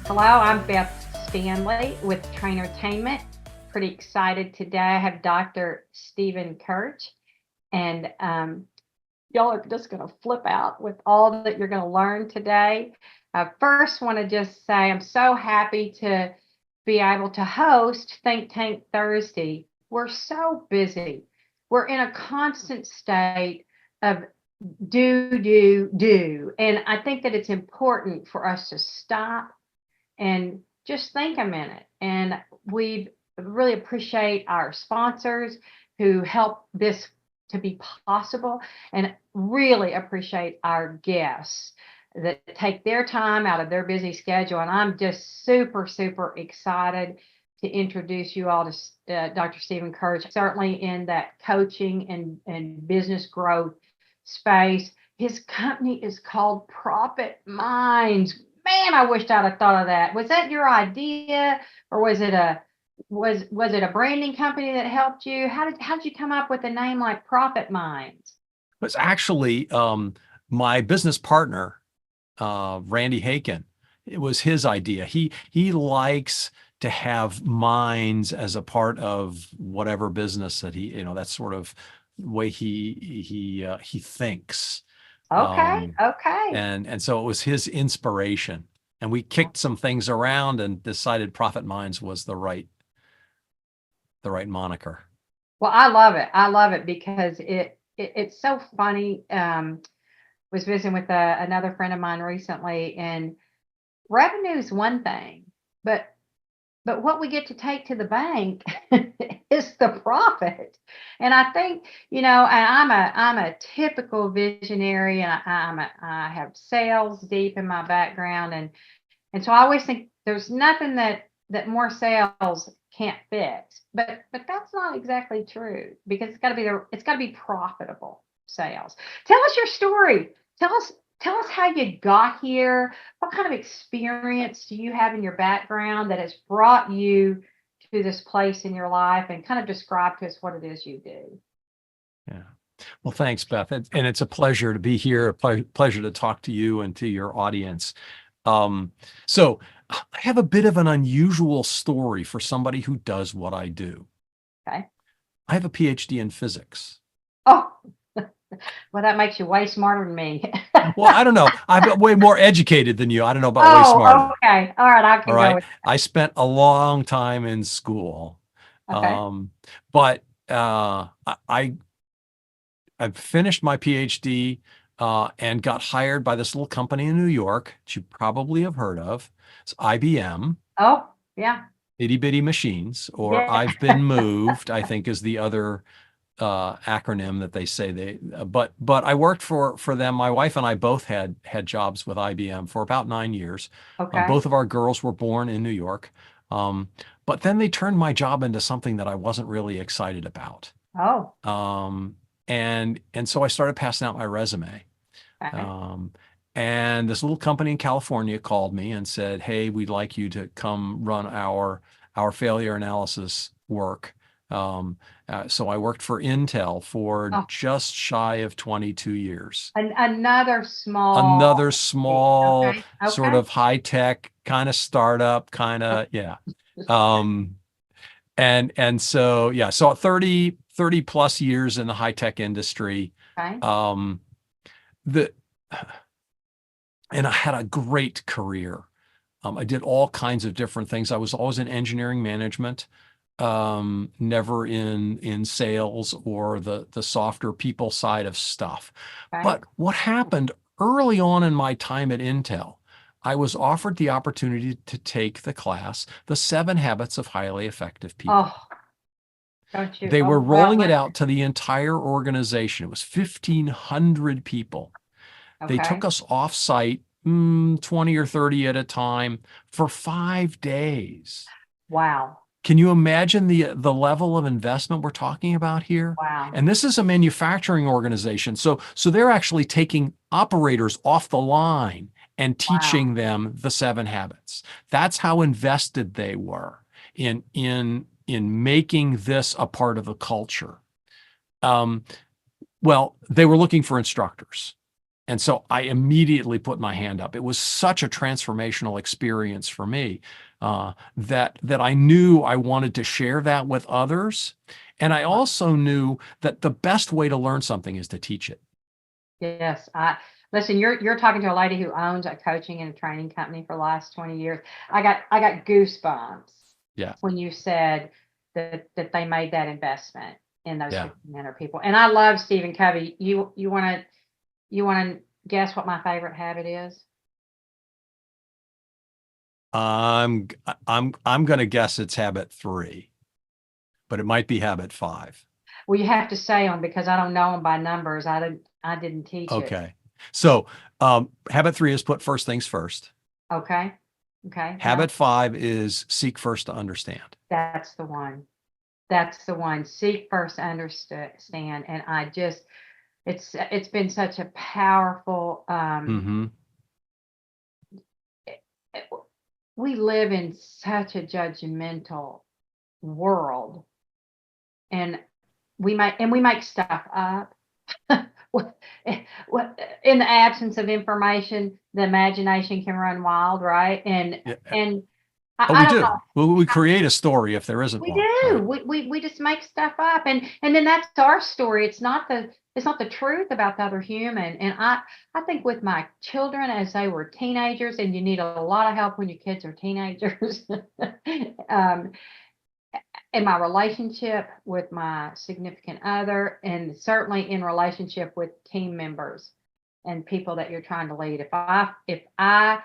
Hello, I'm Beth Stanley with TrainerTainment. Pretty excited today. I have Dr. Stephen Kirch, and y'all are just going to flip out with all that you're going to learn today. I first want to just say I'm so happy to be able to host ThinkTank Thursday. We're so busy. We're in a constant state of do. And I think that it's important for us to stop and just think a minute. And we really appreciate our sponsors who help this to be possible, and really appreciate our guests that take their time out of their busy schedule. And I'm just super excited to introduce you all to Dr. Stephen Kirch, certainly in that coaching and business growth space. His company is called Profit Minds. Man, I wished I'd have thought of that. Was that your idea, or was it a branding company that helped you? How did you come up with a name like Profit Minds? It was actually my business partner, Randy Haken. It was his idea. He likes to have minds as a part of whatever business that that's sort of way he thinks. Okay, Um, okay. and so it was his inspiration. And we kicked some things around and decided Profit Minds was the right moniker. Well, I love it. I love it because it's so funny. Was visiting with another friend of mine recently, and revenue is one thing, but what we get to take to the bank is the profit. And I think, and I'm a typical visionary, and I have sales deep in my background, and so I always think there's nothing that more sales can't fix. But that's not exactly true, because it's got to be profitable sales. Tell us your story. Tell us how you got here. What kind of experience do you have in your background that has brought you to this place in your life, and kind of describe to us what it is you do. Yeah. Well, thanks, Beth. And it's a pleasure to be here, a pleasure to talk to you and to your audience. So I have a bit of an unusual story for somebody who does what I do. Okay. I have a PhD in physics. Oh, well, that makes you way smarter than me. Well, I don't know. I'm way more educated than you. I don't know about way Oh, smarter. okay. All right. I All can go right. with I spent a long time in school. that. Okay. But I finished my PhD and got hired by this little company in New York that you probably have heard of. It's IBM, Oh, yeah. Itty Bitty Machines, or Yeah. I've Been Moved, I think is the other acronym that they say but I worked for them. My wife and I both had jobs with IBM for about 9 years. Okay. Both of our girls were born in New York. But then they turned my job into something that I wasn't really excited about. Oh, Um, and so I started passing out my resume. okay. Um, and this little company in California called me and said, "Hey, we'd like you to come run our failure analysis work." So I worked for Intel for Oh, just shy of 22 years. another small. Another small Okay. sort Okay. of high tech kind of startup, kind of, yeah. Um, and so yeah, so 30 plus years in the high tech industry. Okay. Um, the and I had a great career. I did all kinds of different things. I was always in engineering management, never in sales or the softer people side of stuff. Okay. But what happened early on in my time at Intel, I was offered the opportunity to take the class, The 7 Habits of Highly Effective People. Oh, don't you? They were Oh, well, rolling it out to the entire organization. It was 1,500 people. They okay. took us off site, 20 or 30 at a time for 5 days. Wow. Can you imagine the level of investment we're talking about here? Wow. And this is a manufacturing organization. So they're actually taking operators off the line and Wow. teaching them the 7 habits. That's how invested they were in making this a part of the culture. Um, well, they were looking for instructors. And so I immediately put my hand up. It was such a transformational experience for me, that I knew I wanted to share that with others. And I also knew that the best way to learn something is to teach it. Yes, I listen, you're talking to a lady who owns a coaching and a training company for the last 20 years. I got goosebumps Yeah. when you said that they made that investment in those Yeah. 1,500 people. And I love Stephen Covey. You want to guess what my favorite habit is? I'm going to guess it's habit 3, but it might be habit 5. Well, you have to say them because I don't know them by numbers. I didn't teach it. Okay. So, habit 3 is put first things first. Okay. Okay. Yeah, Habit 5 is seek first to understand. that's the one. That's the one. Seek first, understand. And it's been such a powerful Mm-hmm. we live in such a judgmental world, and we make stuff up. What- in the absence of information, the imagination can run wild, right? And Yeah. and Oh, I we don't know. do. We create a story if there isn't We one, do. right? We just make stuff up, and then that's our story. It's not the truth about the other human. And I think with my children as they were teenagers, and you need a lot of help when your kids are teenagers. um, in my relationship with my significant other, and certainly in relationship with team members and people that you're trying to lead. If I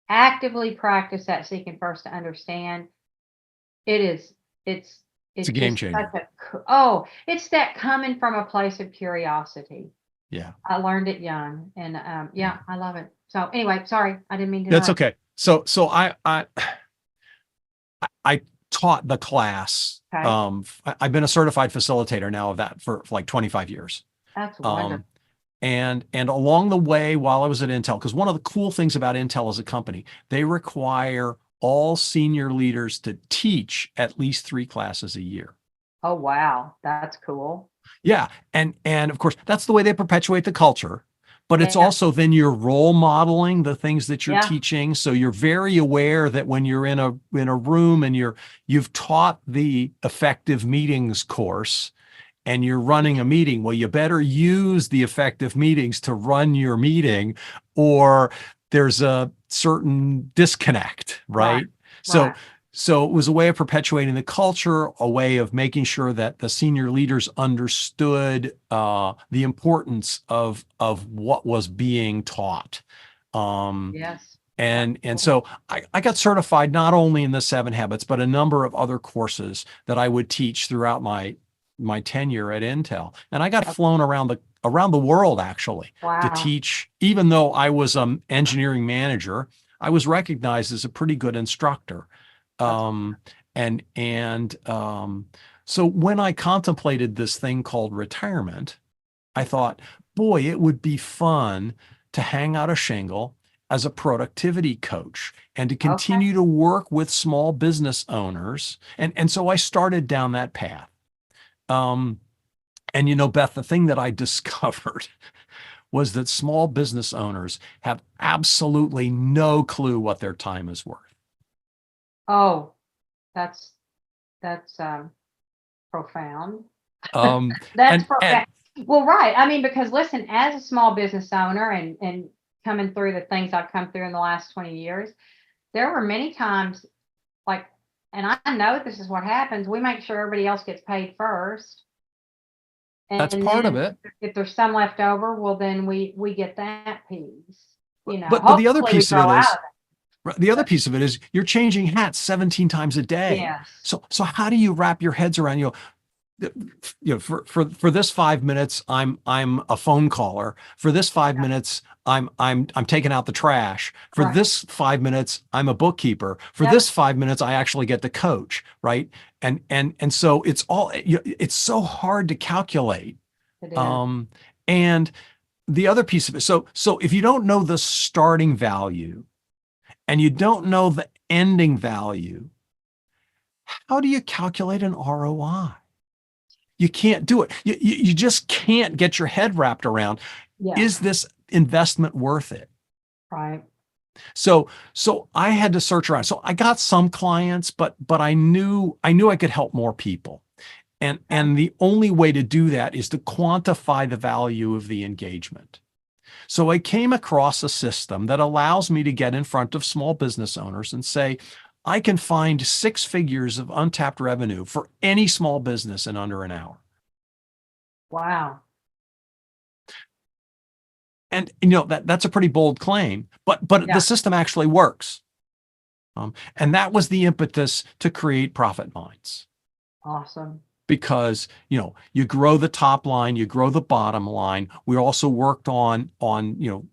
actively practice that seeking first to understand, it is it's It's a it's game just such changer. it's that coming from a place of curiosity. Yeah. I learned it young, and Yeah. yeah, I love it. So anyway, sorry, I didn't mean to That's interrupt. okay. So I taught the class. Okay, I've been a certified facilitator now of that for like 25 years. that's wonderful. Um, and along the way, while I was at Intel, because one of the cool things about Intel as a company, they require all senior leaders to teach at least 3 classes a year. Oh wow, that's cool. Yeah, and of course, that's the way they perpetuate the culture. But it's Yeah, also then you're role modeling the things that you're yeah, teaching. So you're very aware that when you're in a room and you've taught the effective meetings course and you're running a meeting, well, you better use the effective meetings to run your meeting, or there's a certain disconnect, right, right? So right. so it was a way of perpetuating the culture, a way of making sure that the senior leaders understood the importance of what was being taught. Um, Yes, that's and cool. so I got certified not only in the 7 habits, but a number of other courses that I would teach throughout my tenure at Intel. And I got Oh, flown around the world actually to wow, teach. Even though I was an engineering manager, I was recognized as a pretty good instructor. that's Um, and so when I contemplated this thing called retirement, I thought, boy, it would be fun to hang out a shingle as a productivity coach and to okay. continue to work with small business owners. And so I started down that path. Um, and Beth, the thing that I discovered was that small business owners have absolutely no clue what their time is worth. Oh, that's profound. Um, That's and profound. Well, right. I mean, because listen, as a small business owner, and coming through the things I've come through in the last 20 years, there were many times like, and I know this is what happens. We make sure everybody else gets paid first. that's And part of then it. if there's some left over, well, then we get that piece. But the other Hopefully we piece of grow it out is of the other piece of it is you're changing hats 17 times a it. day. Yes. So how do you wrap your heads around, for this 5 minutes, I'm a phone caller. For this 5 minutes, I'm taking out the trash. For Right. this 5 minutes, I'm a bookkeeper. For Yep. this 5 minutes, I actually get to coach, right? And so it's so hard to calculate. It is. Um, and the other piece of it, so if you don't know the starting value and you don't know the ending value, how do you calculate an ROI? You can't do it. You just can't get your head wrapped around. Yeah. Is this investment worth it? Right. So I had to search around. So I got some clients, but I knew I could help more people. And the only way to do that is to quantify the value of the engagement. So I came across a system that allows me to get in front of small business owners and say, I can find 6 figures of untapped revenue for any small business in under an hour. Wow. And that's a pretty bold claim, but Yeah. the system actually works. And that was the impetus to create Profit Minds. Awesome. Because you grow the top line, you grow the bottom line. We also worked on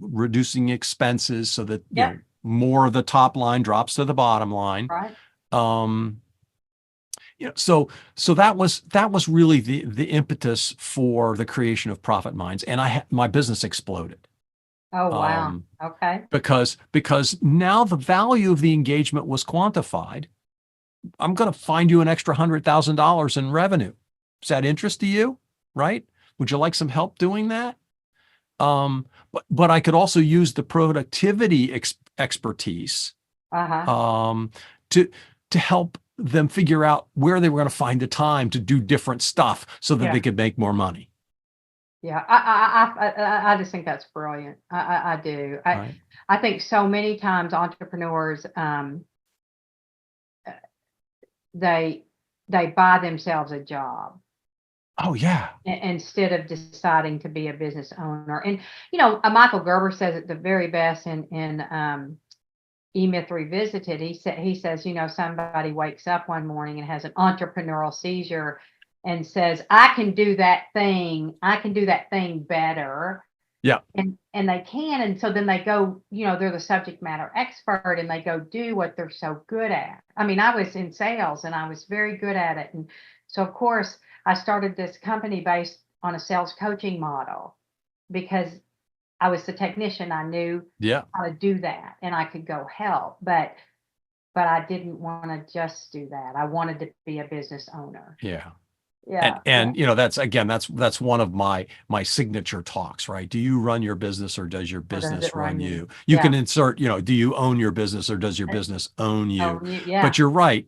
reducing expenses so that Yeah. more of the top line drops to the bottom line. Right. So that was really the impetus for the creation of Profit Minds, and my business exploded. Oh, wow. Okay. Because now the value of the engagement was quantified. I'm going to find you an extra $100,000 in revenue. Is that interest to you? Right? Would you like some help doing that? But I could also use the productivity expertise to help them figure out where they were going to find the time to do different stuff so that they could make more money. Yeah, I just think that's brilliant. I do. Right. I think so many times entrepreneurs they buy themselves a job Oh yeah. instead of deciding to be a business owner. And Michael Gerber says it the very best in E-Myth Revisited. He says, somebody wakes up one morning and has an entrepreneurial seizure and says, I can do that thing better. Yeah. And they can. And so then they go, they're the subject matter expert and they go do what they're so good at. I mean, I was in sales and I was very good at it. And so, of course, I started this company based on a sales coaching model because I was the technician. I knew how to do that and I could go help. But I didn't want to just do that. I wanted to be a business owner. Yeah. Yeah. And that's one of my signature talks, right? Do you run your business or does your business run you? You can insert, do you own your business or does your business own you? But you're right.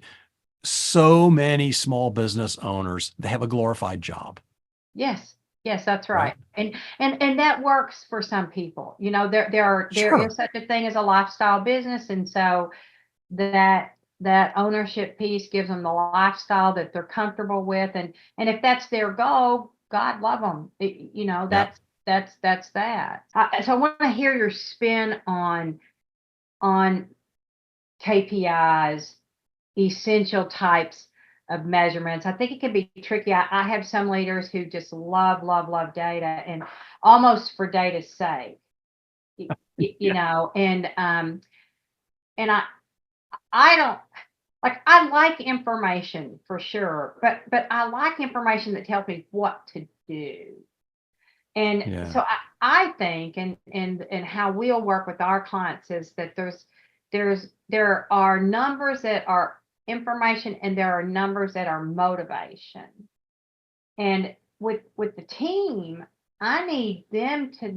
So many small business owners, they have a glorified job. Yes, that's right. And that works for some people. There is such a thing as a lifestyle business, and so that ownership piece gives them the lifestyle that they're comfortable with, and if that's their goal, God love them. That's that. So I want to hear your spin on KPIs, essential types of measurements. I think it can be tricky. I have some leaders who just love data and almost for data's sake, and I don't I like information for sure, but I like information that tells me what to do. And so I think and how we'll work with our clients is that there are numbers that are information and there are numbers that are motivation. And with the team, I need them to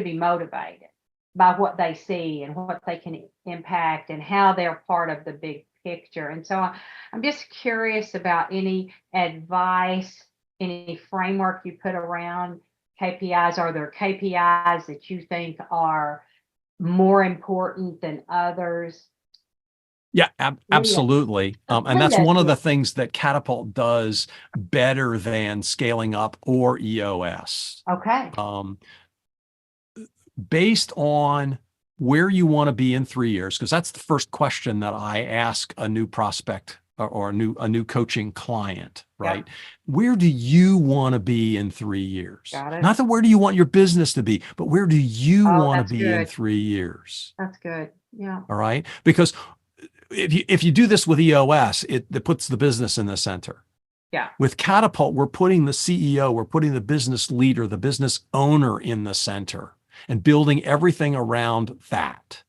be motivated by what they see and what they can impact and how they're part of the big picture. And so I'm just curious about any advice, any framework you put around KPIs. Are there KPIs that you think are more important than others? Yeah, absolutely. And that's one of the things that Catapult does better than Scaling Up or EOS. Okay. Based on where you want to be in 3 years, because that's the first question that I ask a new prospect or a new coaching client, right? Yeah. Where do you want to be in 3 years? Got it. Not that where do you want your business to be, but where do you want to be in 3 years? That's good. Yeah. All right. Because if you do this with EOS, it puts the business in the center. Yeah. With Catapult, we're putting the CEO, we're putting the business leader, the business owner in the center and building everything around that.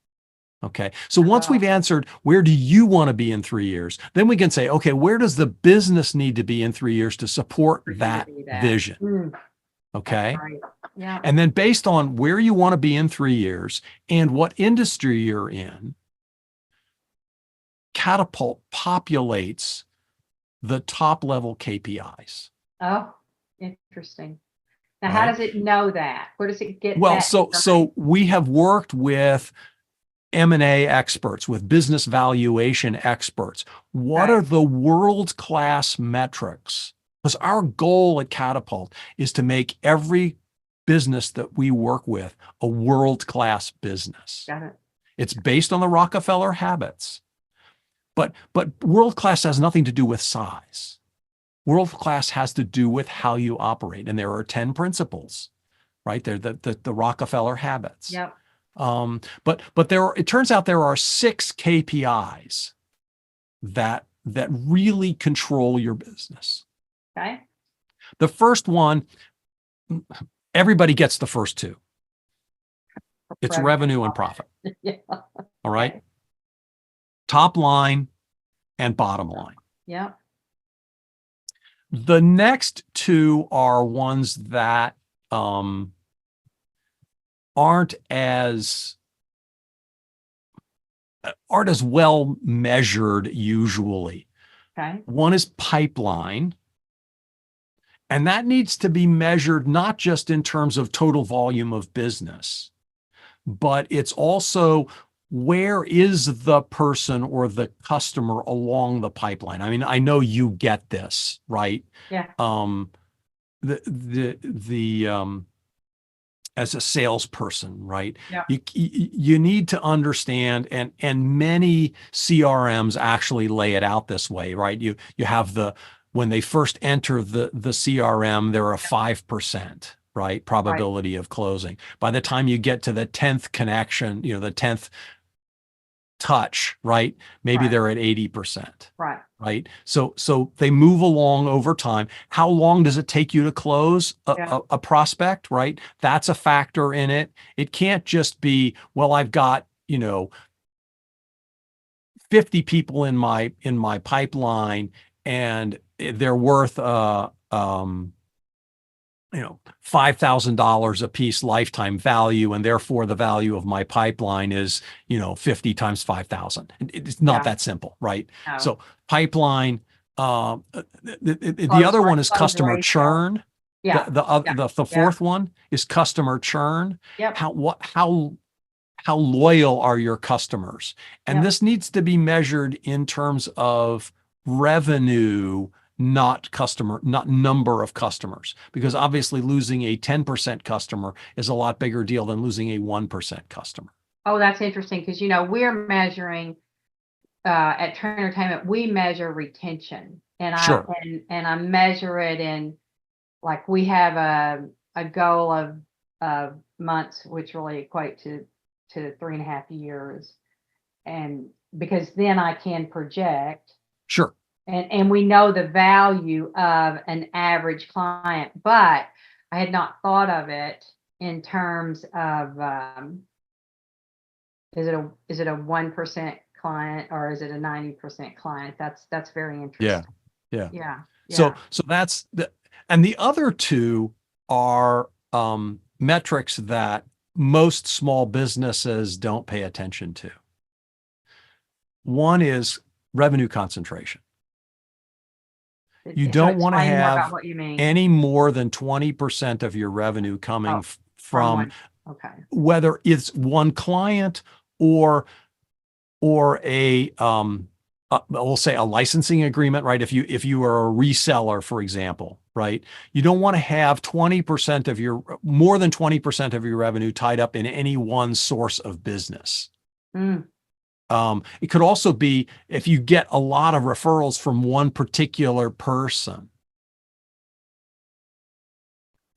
Okay. So once we've answered, where do you want to be in 3 years? Then we can say, okay, where does the business need to be in 3 years to support that vision? Okay. Right. Yeah. And then based on where you want to be in 3 years and what industry you're in, Catapult populates the top level KPIs, Oh, interesting. Now, how right? does it know that? Where does it get Well, that information? so we have worked with M&A experts, with business valuation experts. What Okay. are the world-class metrics? Because our goal at Catapult is to make every business that we work with a world-class business. Got it. It's based on the Rockefeller habits. But world-class has nothing to do with size. World-class has to do with how you operate. And there are 10 principles, right? They're the Rockefeller habits. Yep. But it turns out there are 6 KPIs that really control your business. Okay. The first one, everybody gets the first 2. It's revenue and profit. Yeah. All right. Okay. Top line and bottom line. Yep. The next 2 are ones that aren't as well measured usually. Okay. One is pipeline, and that needs to be measured not just in terms of total volume of business, but it's also where is the person or the customer along the pipeline. I mean, I know you get this, right? Yeah. As a salesperson, right? Yeah. You need to understand, and many CRMs actually lay it out this way, right? You have when they first enter the CRM, they're a 5%, right, probability of closing. By the time you get to the 10th connection, the 10th touch, right? Maybe they're at 80%. Right. Right. So they move along over time. How long does it take you to close a prospect? Right. That's a factor in it. It can't just be, well, I've got, 50 people in my pipeline and they're worth $5,000 a piece lifetime value, and therefore the value of my pipeline is 50 times 5,000. It's not that simple, right? No. So pipeline. The other one is customer churn. Yeah. The fourth one is customer churn. Yep. How loyal are your customers? And this needs to be measured in terms of revenue, not number of customers, because obviously losing a 10% customer is a lot bigger deal than losing a 1% customer. Oh, that's interesting, because we're measuring at TrainerTainment, we measure retention, and I measure it in, like, we have a goal of months, which really equate to 3.5 years, and because then I can project. Sure. And we know the value of an average client, but I had not thought of it in terms of is it a 1% client or is it a 90% client? That's very interesting. Yeah. So that's and the other 2 are metrics that most small businesses don't pay attention to. One is revenue concentration. You don't want to have any more than 20% of your revenue coming from whether it's one client or a we'll say a licensing agreement, right? If you are a reseller, for example, right? You don't want to have more than 20% of your revenue tied up in any one source of business. It could also be if you get a lot of referrals from one particular person.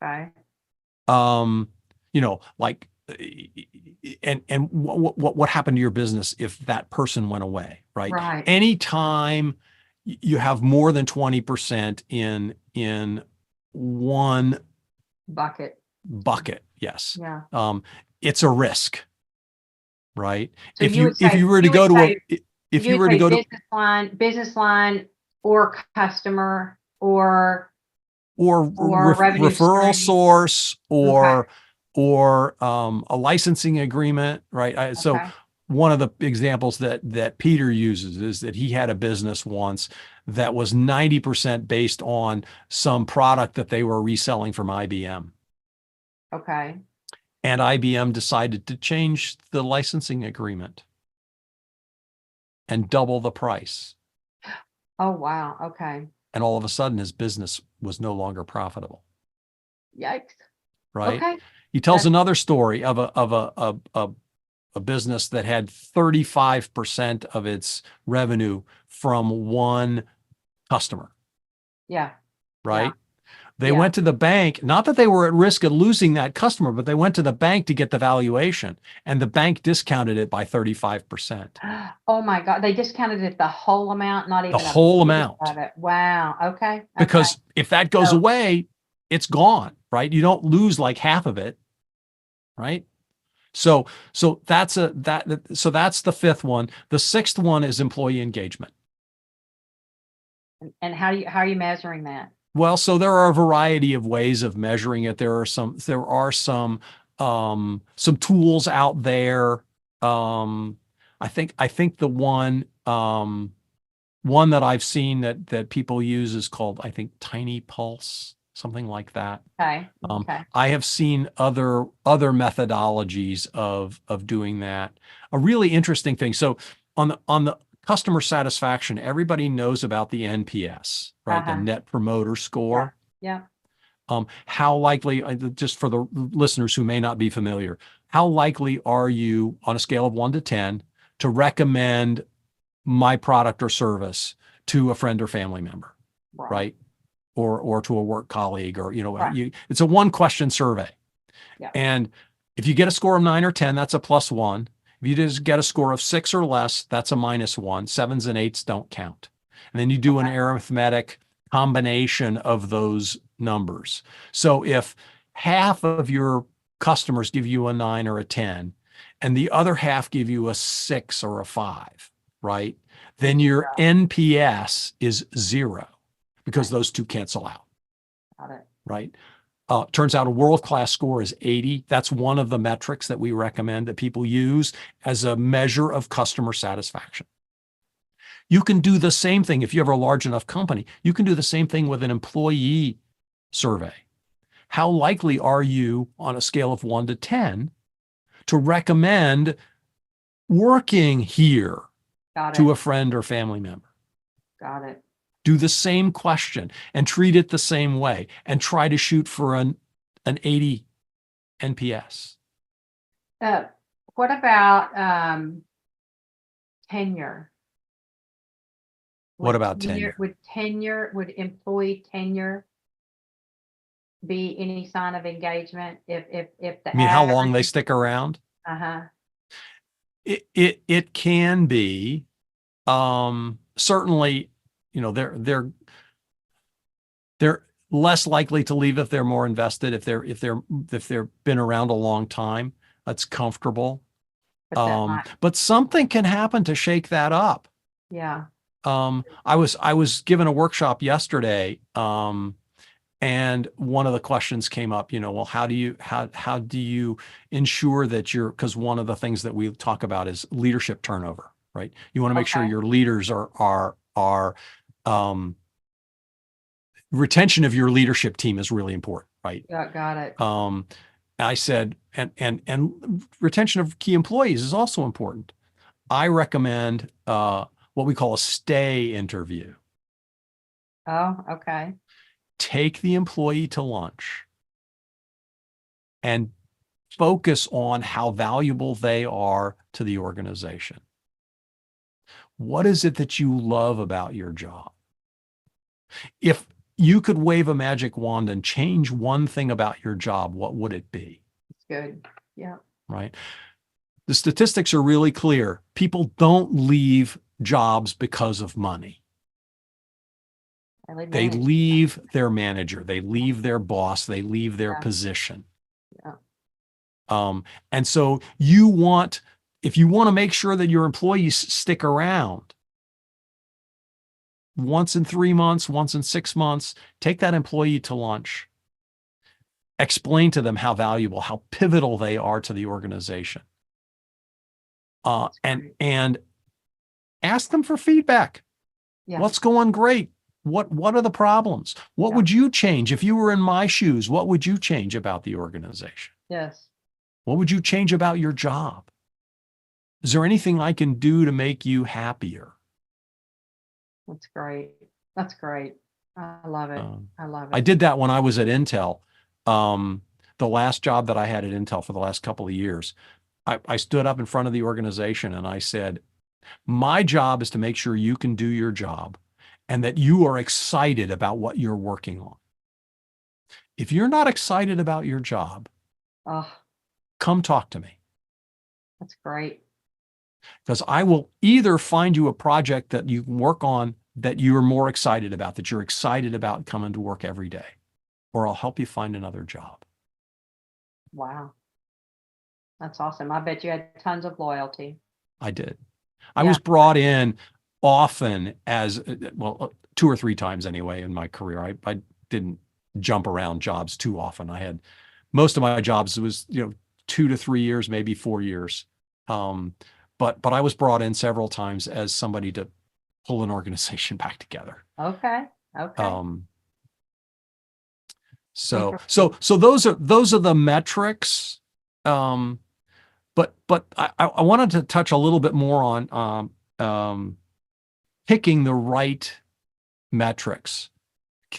Okay. Like, and what happened to your business if that person went away, right? Right. Anytime you have more than 20% in one bucket, yes. Yeah. It's a risk. Right. So if you were to go to business line or customer or Or revenue referral stream. source Okay. or a licensing agreement, right? So Okay. one of the examples that Peter uses is that he had a business once that was 90% based on some product that they were reselling from IBM. Okay. And IBM decided to change the licensing agreement and double the price. Oh, wow. Okay. And all of a sudden his business was no longer profitable, Yikes. right? Okay. He tells That's another story of a business that had 35% of its revenue from one customer, yeah. Yeah. right? They Yeah. went to the bank, not that they were at risk of losing that customer, but they went to the bank to get the valuation, and the bank discounted it by 35%, Oh my God. They discounted it the whole amount, not the even a whole piece amount. of it. Wow. Okay. Okay. Because if that goes So, away, it's gone, right? You don't lose like half of it, right? So that's that's the fifth one. The sixth one is employee engagement. and how are you measuring that? Well, so there are a variety of ways of measuring it. There are some tools out there. I think the one that I've seen that people use is called, I think, Tiny Pulse, something like that. Okay. Okay. I have seen other methodologies of doing that. A really interesting thing. So on the customer satisfaction, everybody knows about the NPS, right? The Uh-huh. Net Promoter Yeah. Score. Yeah. How likely, just for the listeners who may not be familiar, how likely are you on a scale of 1 to 10 to recommend my product or service to a friend or family member, Right. right? Or to a work colleague, or Right. it's a one question survey. Yeah. And if you get a score of 9 or 10, that's a +1. If you just get a score of 6 or less, that's a -1. Sevens and eights don't count. And then you do an Okay. arithmetic combination of those numbers. So if half of your customers give you a 9 or a 10, and the other half give you a 6 or a 5, right? Then It's your NPS is 0, because okay. those two cancel out, Got it. right? Turns out a world-class score is 80. That's one of the metrics that we recommend that people use as a measure of customer satisfaction. You can do the same thing if you have a large enough company. You can do the same thing with an employee survey. How likely are you on a scale of 1 to 10 to recommend working here Got to it. a friend or family member? Got it. Do the same question and treat it the same way, and try to shoot for an 80 NPS. Uh, what about tenure? What about tenure? Would employee tenure be any sign of engagement if the I mean, how long average? they stick around? Uh-huh. It can be. Certainly, they're less likely to leave if they're more invested, if they're been around a long time. That's comfortable. But that might, But something can happen to shake that up. yeah. I was given a workshop yesterday, and one of the questions came up, well, how do you ensure that because one of the things that we talk about is leadership turnover, right? You want to make sure Okay. your leaders are retention of your leadership team is really important, right? Yeah, got it. I said, and retention of key employees is also important. I recommend what we call a stay interview. Oh, okay. Take the employee to lunch and focus on how valuable they are to the organization. What is it that you love about your job? If you could wave a magic wand and change one thing about your job, what would it be? It's good. Yeah. Right? The statistics are really clear. People don't leave jobs because of money. Really They manage. leave their manager, they leave their boss, they leave their Yeah. position. Yeah. And so if you want to make sure that your employees stick around, once in 3 months, once in 6 months, take that employee to lunch. Explain to them how valuable, how pivotal they are to the organization. And ask them for feedback. Yeah. What's going great? What are the problems? What would you change if you were in my shoes? What would you change about the organization? Yes. What would you change about your job? Is there anything I can do to make you happier? That's great. That's great. I love it. I love it. I did that when I was at Intel. The last job that I had at Intel for the last couple of years, I stood up in front of the organization and I said, my job is to make sure you can do your job and that you are excited about what you're working on. If you're not excited about your job, come talk to me. That's great. Because I will either find you a project that you can work on that you're more excited about, that you're excited about coming to work every day, or I'll help you find another job. Wow. That's awesome. I bet you had tons of loyalty. I did. I was brought in often as, well, 2 or 3 times anyway in my career. I didn't jump around jobs too often. I had most of my jobs was 2 to 3 years, maybe 4 years. But I was brought in several times as somebody to pull an organization back together. Okay. So those are the metrics. But I wanted to touch a little bit more on picking the right metrics,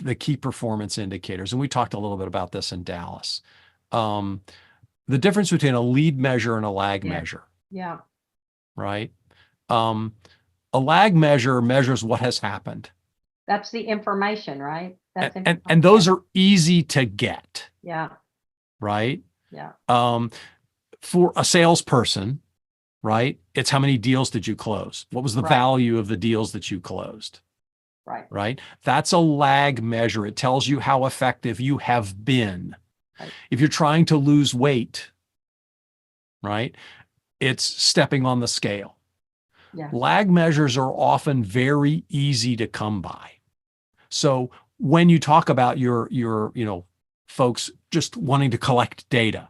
the key performance indicators. And we talked a little bit about this in Dallas. The difference between a lead measure and a lag measure. Yeah. Right? A lag measure measures what has happened. That's the information, right? That's and those are easy to get. Yeah. Right? Yeah. For a salesperson, right? It's how many deals did you close? What was the value of the deals that you closed? Right? That's a lag measure. It tells you how effective you have been. If you're trying to lose weight, right? It's stepping on the scale. Yeah. Lag measures are often very easy to come by. So when you talk about your folks just wanting to collect data,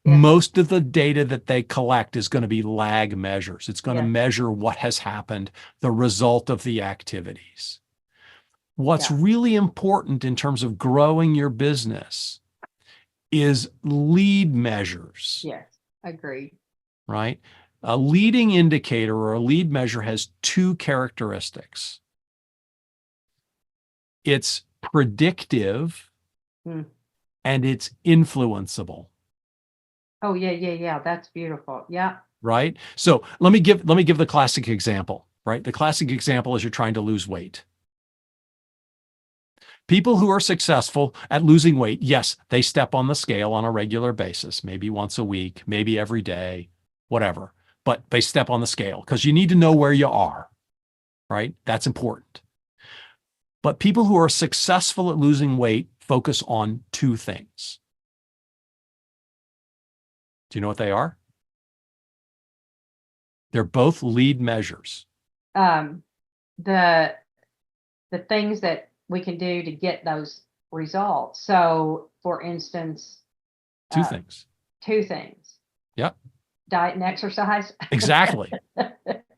most of the data that they collect is going to be lag measures. It's going to measure what has happened, the result of the activities. What's really important in terms of growing your business is lead measures. Yes, agreed. Right? A leading indicator or a lead measure has 2 characteristics. It's predictive and it's influenceable. Oh, yeah. That's beautiful. Yeah. Right? So let me give the classic example, right? The classic example is you're trying to lose weight. People who are successful at losing weight, yes, they step on the scale on a regular basis, maybe once a week, maybe every day, whatever. But they step on the scale because you need to know where you are, right? That's important. But people who are successful at losing weight focus on 2 things. Do you know what they are? They're both lead measures. The things that we can do to get those results. So, for instance, 2 things. 2 things. Yep. Diet and exercise. Exactly.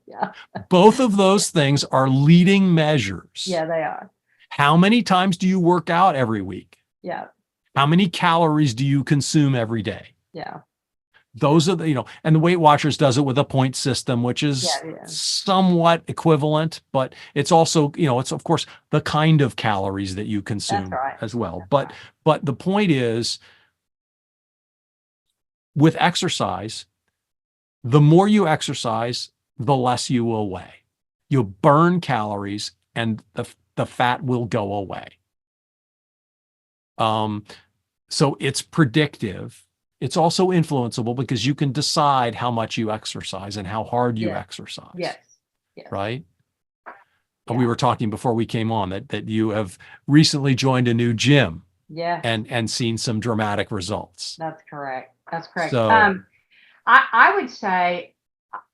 Yeah. Both of those things are leading measures. Yeah, they are. How many times do you work out every week? Yeah. How many calories do you consume every day? Yeah. Those are the, and the Weight Watchers does it with a point system, which is somewhat equivalent, but it's also, it's of course the kind of calories that you consume as well. But the point is, with exercise, the more you exercise, the less you will weigh. You'll burn calories and the fat will go away. So it's predictive. It's also influenceable because you can decide how much you exercise and how hard you exercise. Yes. Right? Yeah. We were talking before we came on that you have recently joined a new gym. Yeah. And seen some dramatic results. That's correct. That's correct. So, I would say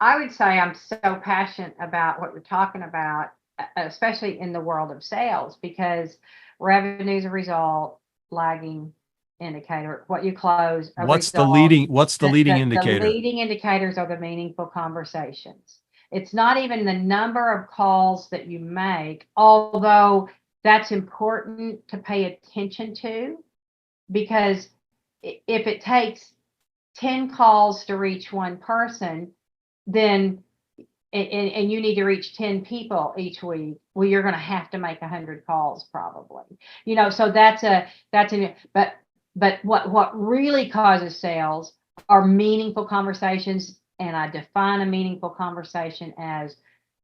I'm so passionate about what you're talking about especially in the world of sales, because revenue is a result, lagging indicator, what you close, a What's the result. leading The indicator? leading indicators are the meaningful conversations. It's not even the number of calls that you make, although that's important to pay attention to, because if it takes 10 calls to reach one person, then and you need to reach 10 people each week, well, you're going to have to make 100 calls probably. So but what really causes sales are meaningful conversations. And I define a meaningful conversation as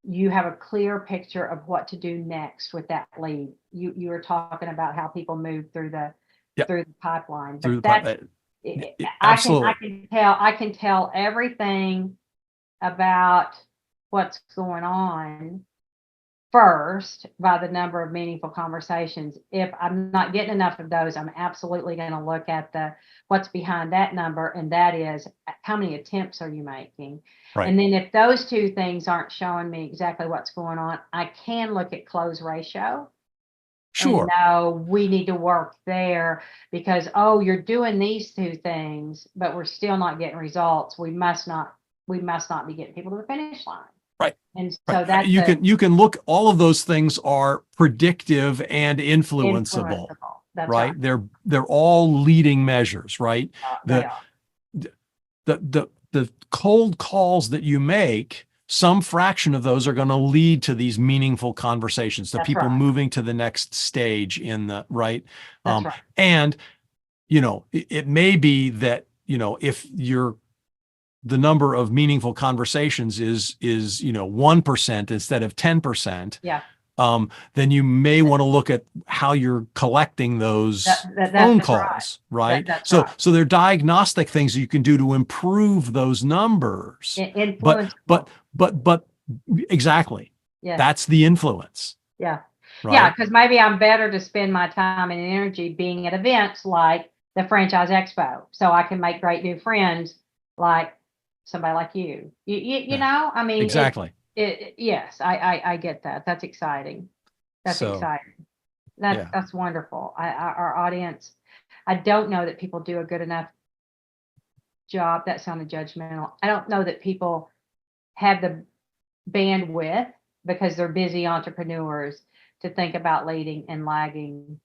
you have a clear picture of what to do next with that lead. You were talking about how people move through the Yep. through the pipeline, Through but the absolutely. I can tell everything about what's going on first by the number of meaningful conversations. If I'm not getting enough of those, I'm absolutely going to look at what's behind that number, and that is how many attempts are you making. Right. And then if those two things aren't showing me exactly what's going on, I can look at close ratio. Sure. And no, we need to work there because, you're doing these two things, but we're still not getting results. We must not be getting people to the finish line. Right. And so right. that's you can look, all of those things are predictive and influenceable. That's right. They're all leading measures, right? They are. The cold calls that you make, some fraction of those are going to lead to these meaningful conversations, to people moving to the next stage in the right. That's right. And, it may be that, if the number of meaningful conversations is 1% instead of 10%. Yeah. Then you may want to look at how you're collecting those phone calls, right? So they're diagnostic things that you can do to improve those numbers. But exactly. Yeah. That's the influence. Yeah. Right? Yeah, because maybe I'm better to spend my time and energy being at events like the Franchise Expo, so I can make great new friends like somebody like you. You know, I mean, exactly. Yes, I get that. That's exciting. That's exciting. That's wonderful. Our audience, I don't know that people do a good enough job. That sounded judgmental. I don't know that people have the bandwidth because they're busy entrepreneurs to think about leading and lagging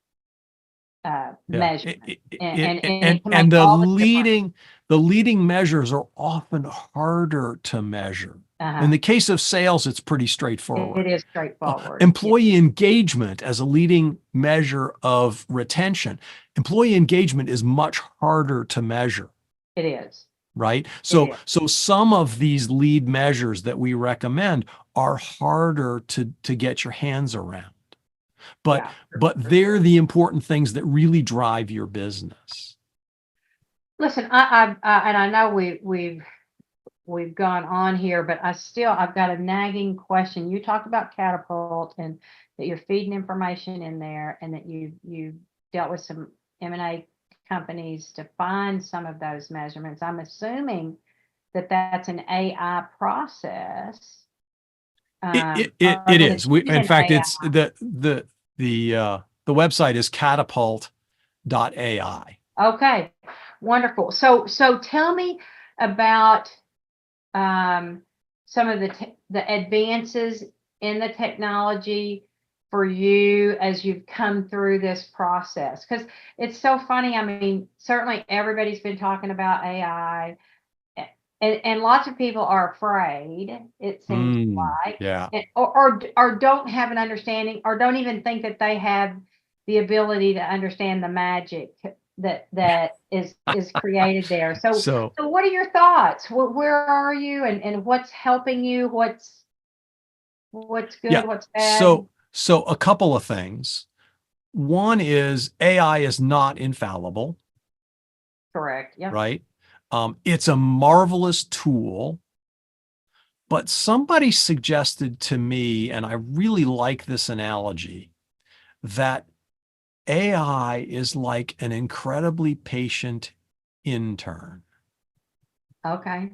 measurement. And the leading measures are often harder to measure. In the case of sales, it's pretty straightforward. It is straightforward. Employee engagement as a leading measure of retention. Employee engagement is much harder to measure. It is. Right? So some of these lead measures that we recommend are harder to get your hands around. But they're the important things that really drive your business. Listen, and I know we've gone on here, but I've got a nagging question. You talked about Catapult and that you're feeding information in there, and that you dealt with some M&A companies to find some of those measurements. I'm assuming that that's an AI process. It is. In fact, it's the website is catapult.ai. Okay, wonderful. So tell me about some of the advances in the technology for you as you've come through this process, because it's so funny. I mean, certainly everybody's been talking about AI, and lots of people are afraid, it seems like, or don't have an understanding, or don't even think that they have the ability to understand the magic that is created there. So what are your thoughts? Where are you, and what's helping you? What's good? What's bad? So a couple of things. One is AI is not infallible. Correct. Yeah. Right. It's a marvelous tool, but somebody suggested to me, and I really like this analogy, that AI is like an incredibly patient intern. Okay.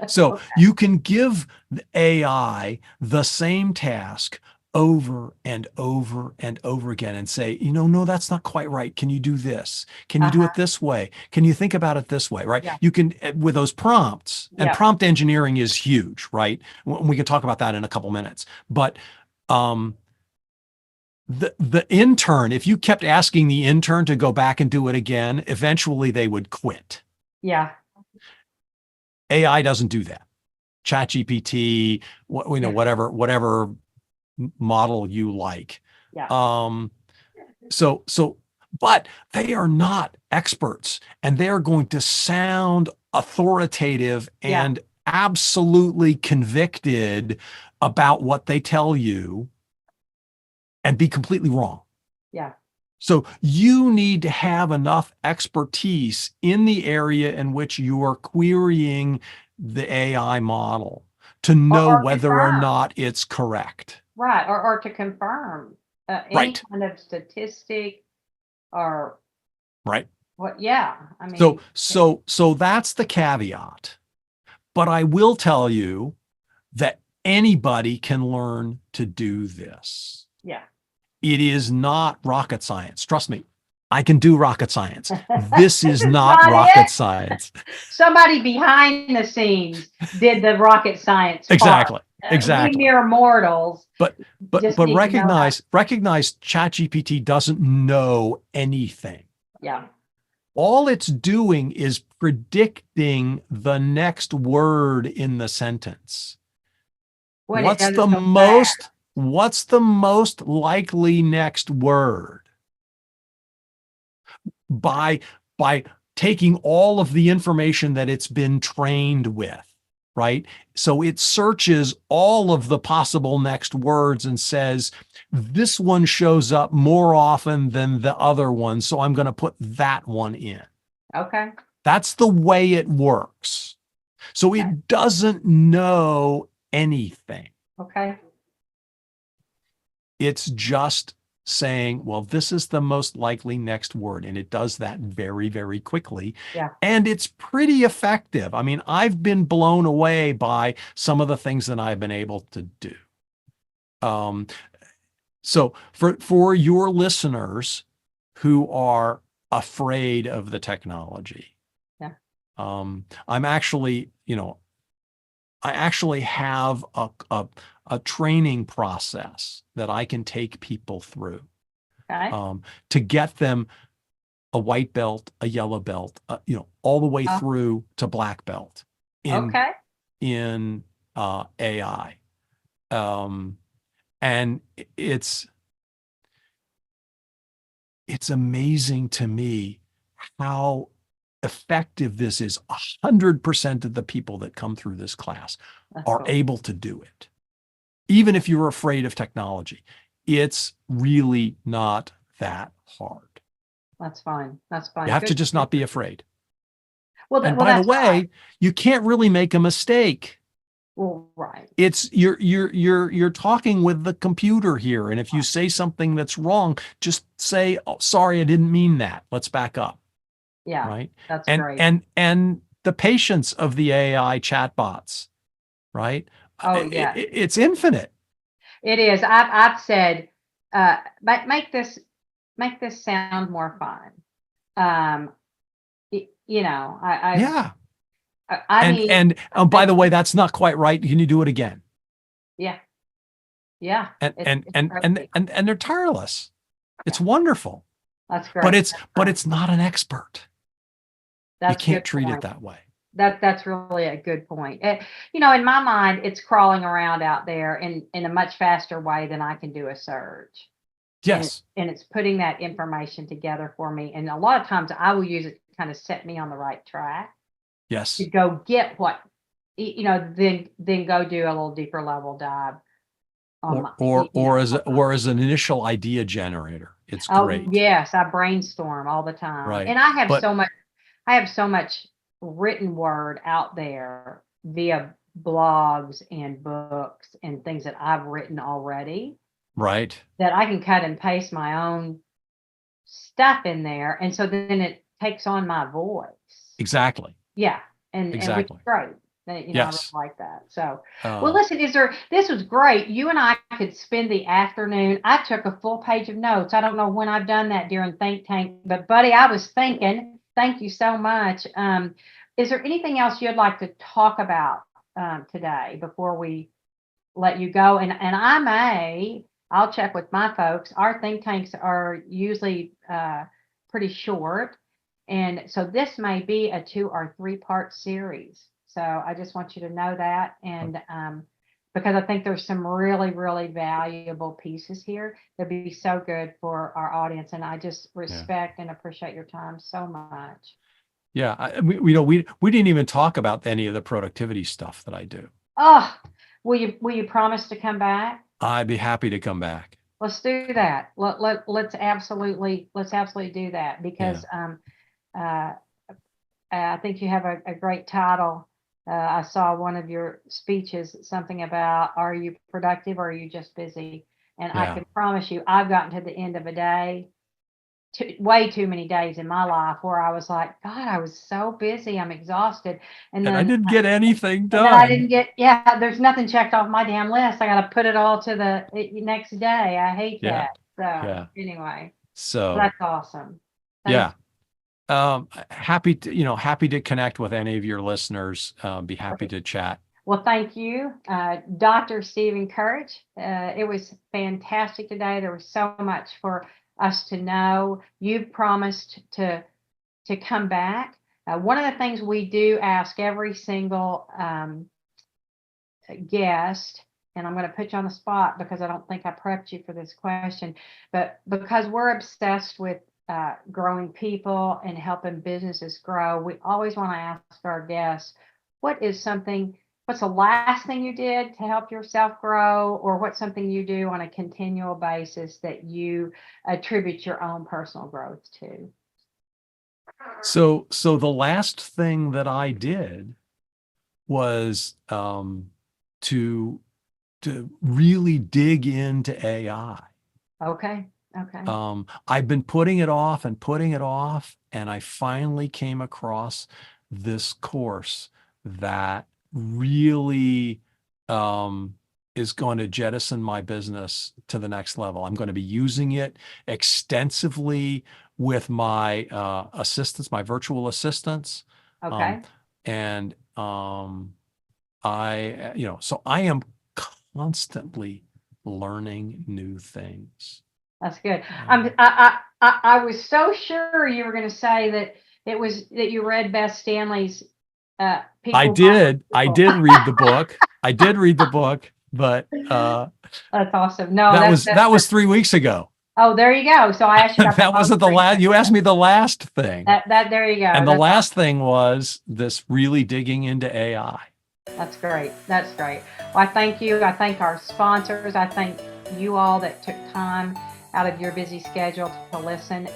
So you can give the AI the same task over and over and over again and say, no, that's not quite right. Can you do this? Can you do Uh-huh. it this way? Can you think about it this way? Right. Yeah. You can, with those prompts, and Yeah. prompt engineering is huge, right? We can talk about that in a couple minutes. But the intern, if you kept asking the intern to go back and do it again, eventually they would quit. Yeah. AI doesn't do that. ChatGPT, whatever model you like. Yeah. But they are not experts, and they are going to sound authoritative Yeah. and absolutely convicted about what they tell you and be completely wrong. Yeah. So you need to have enough expertise in the area in which you are querying the AI model to know Or whether or confirm. not it's correct. Right. Or to confirm any Right. kind of statistic or Right. what. Yeah. I mean, So that's the caveat. But I will tell you that anybody can learn to do this. yeah. It is not rocket science. Trust me, I can do rocket science. This is It's not not rocket it. science. Somebody behind the scenes did the rocket science part. Exactly. We Exactly. mere mortals But just need to know how. recognize ChatGPT doesn't know anything. Yeah. All it's doing is predicting the next word in the sentence. When it What's does the it so fast. most likely next word? By taking all of the information that it's been trained with, right? So it searches all of the possible next words and says, this one shows up more often than the other one, so I'm going to put that one in. Okay. That's the way it works. So it doesn't know anything. Okay. It's just saying, well, this is the most likely next word. And it does that very, very quickly. Yeah. And it's pretty effective. I mean, I've been blown away by some of the things that I've been able to do. So for your listeners who are afraid of the technology, Yeah. I actually have a training process that I can take people through to get them a white belt, a yellow belt, all the way through to black belt in AI. And it's amazing to me how effective this is. 100% of the people that come through this class are able to do it. Even if you're afraid of technology, it's really not that hard. That's fine. That's fine. You have to just not be afraid. Well, and by the way, right. You can't really make a mistake. Well, right. It's you're talking with the computer here, and if you say something that's wrong, just say, "Oh, sorry, I didn't mean that. Let's back up." Yeah. Right. That's great. And the patience of the AI chatbots, right? Oh yeah. It's infinite. It is. I've said, make this sound more fun. By the way, that's not quite right. Can you do it again? Yeah. Yeah. And they're tireless. It's wonderful. That's great. But it's not an expert. You can't treat it that way. That's really a good point. In my mind, it's crawling around out there in a much faster way than I can do a search. Yes. And it's putting that information together for me. And a lot of times I will use it to kind of set me on the right track. Yes. To go get what, then go do a little deeper level dive. Or as an initial idea generator. It's great. Yes. I brainstorm all the time. Right. And I have so much written word out there via blogs and books and things that I've written already. Right. That I can cut and paste my own stuff in there. And so then it takes on my voice. Exactly. Yeah. And which is great. That, I really Yes. like that. So, well, Uh, listen, this was great. You and I could spend the afternoon. I took a full page of notes. I don't know when I've done that during Think Tank, but buddy, I was thinking, thank you so much. Is there anything else you'd like to talk about today before we let you go? And I'll check with my folks. Our think tanks are usually pretty short. And so this may be a 2 or 3-part series. So I just want you to know that. And because I think there's some really, really valuable pieces here that'd be so good for our audience. And I just respect and appreciate your time so much. yeah. We didn't even talk about any of the productivity stuff that I do. Oh, will you promise to come back? I'd be happy to come back. Let's do that. Let's absolutely do that Yeah. because uh, I think you have a great title. I saw one of your speeches, something about, are you productive or are you just busy? And I Yeah. can promise you, I've gotten to the end of a day, way too many days in my life where I was like, God, I was so busy, I'm exhausted. And And I then didn't get anything and then I done. didn't get, yeah, there's nothing checked off my damn list. I got to put it all to the next day. I hate Yeah. that. So Yeah. anyway, So that's awesome. Thank yeah. Happy to connect with any of your listeners. Be happy you. to chat. Well, thank you, Dr. Stephen Kirch. It was fantastic today. There was so much for us to know. You promised to come back. One of the things we do ask every single guest, and I'm going to put you on the spot because I don't think I prepped you for this question, but because we're obsessed with growing people and helping businesses grow, we always want to ask our guests, what's the last thing you did to help yourself grow, or what's something you do on a continual basis that you attribute your own personal growth to? So the last thing that I did was to really dig into AI. Okay. Okay. I've been putting it off and putting it off, and I finally came across this course that really is going to jettison my business to the next level. I'm going to be using it extensively with my assistants, my virtual assistants. Um, Okay. and so I am constantly learning new things. That's good. Um, I was so sure you were going to say that it was that you read Beth Stanley's I People Power did. I People. did read the book. I did read the book, but That's awesome. No, that's that was 3 weeks ago. oh, there you go. So I asked you about the That most wasn't the last. recent. You asked me the last thing, That there you go. and the last thing was this really digging into AI. That's great. That's great. Well, I thank you. I thank our sponsors. I thank you all that took time out of your busy schedule to listen.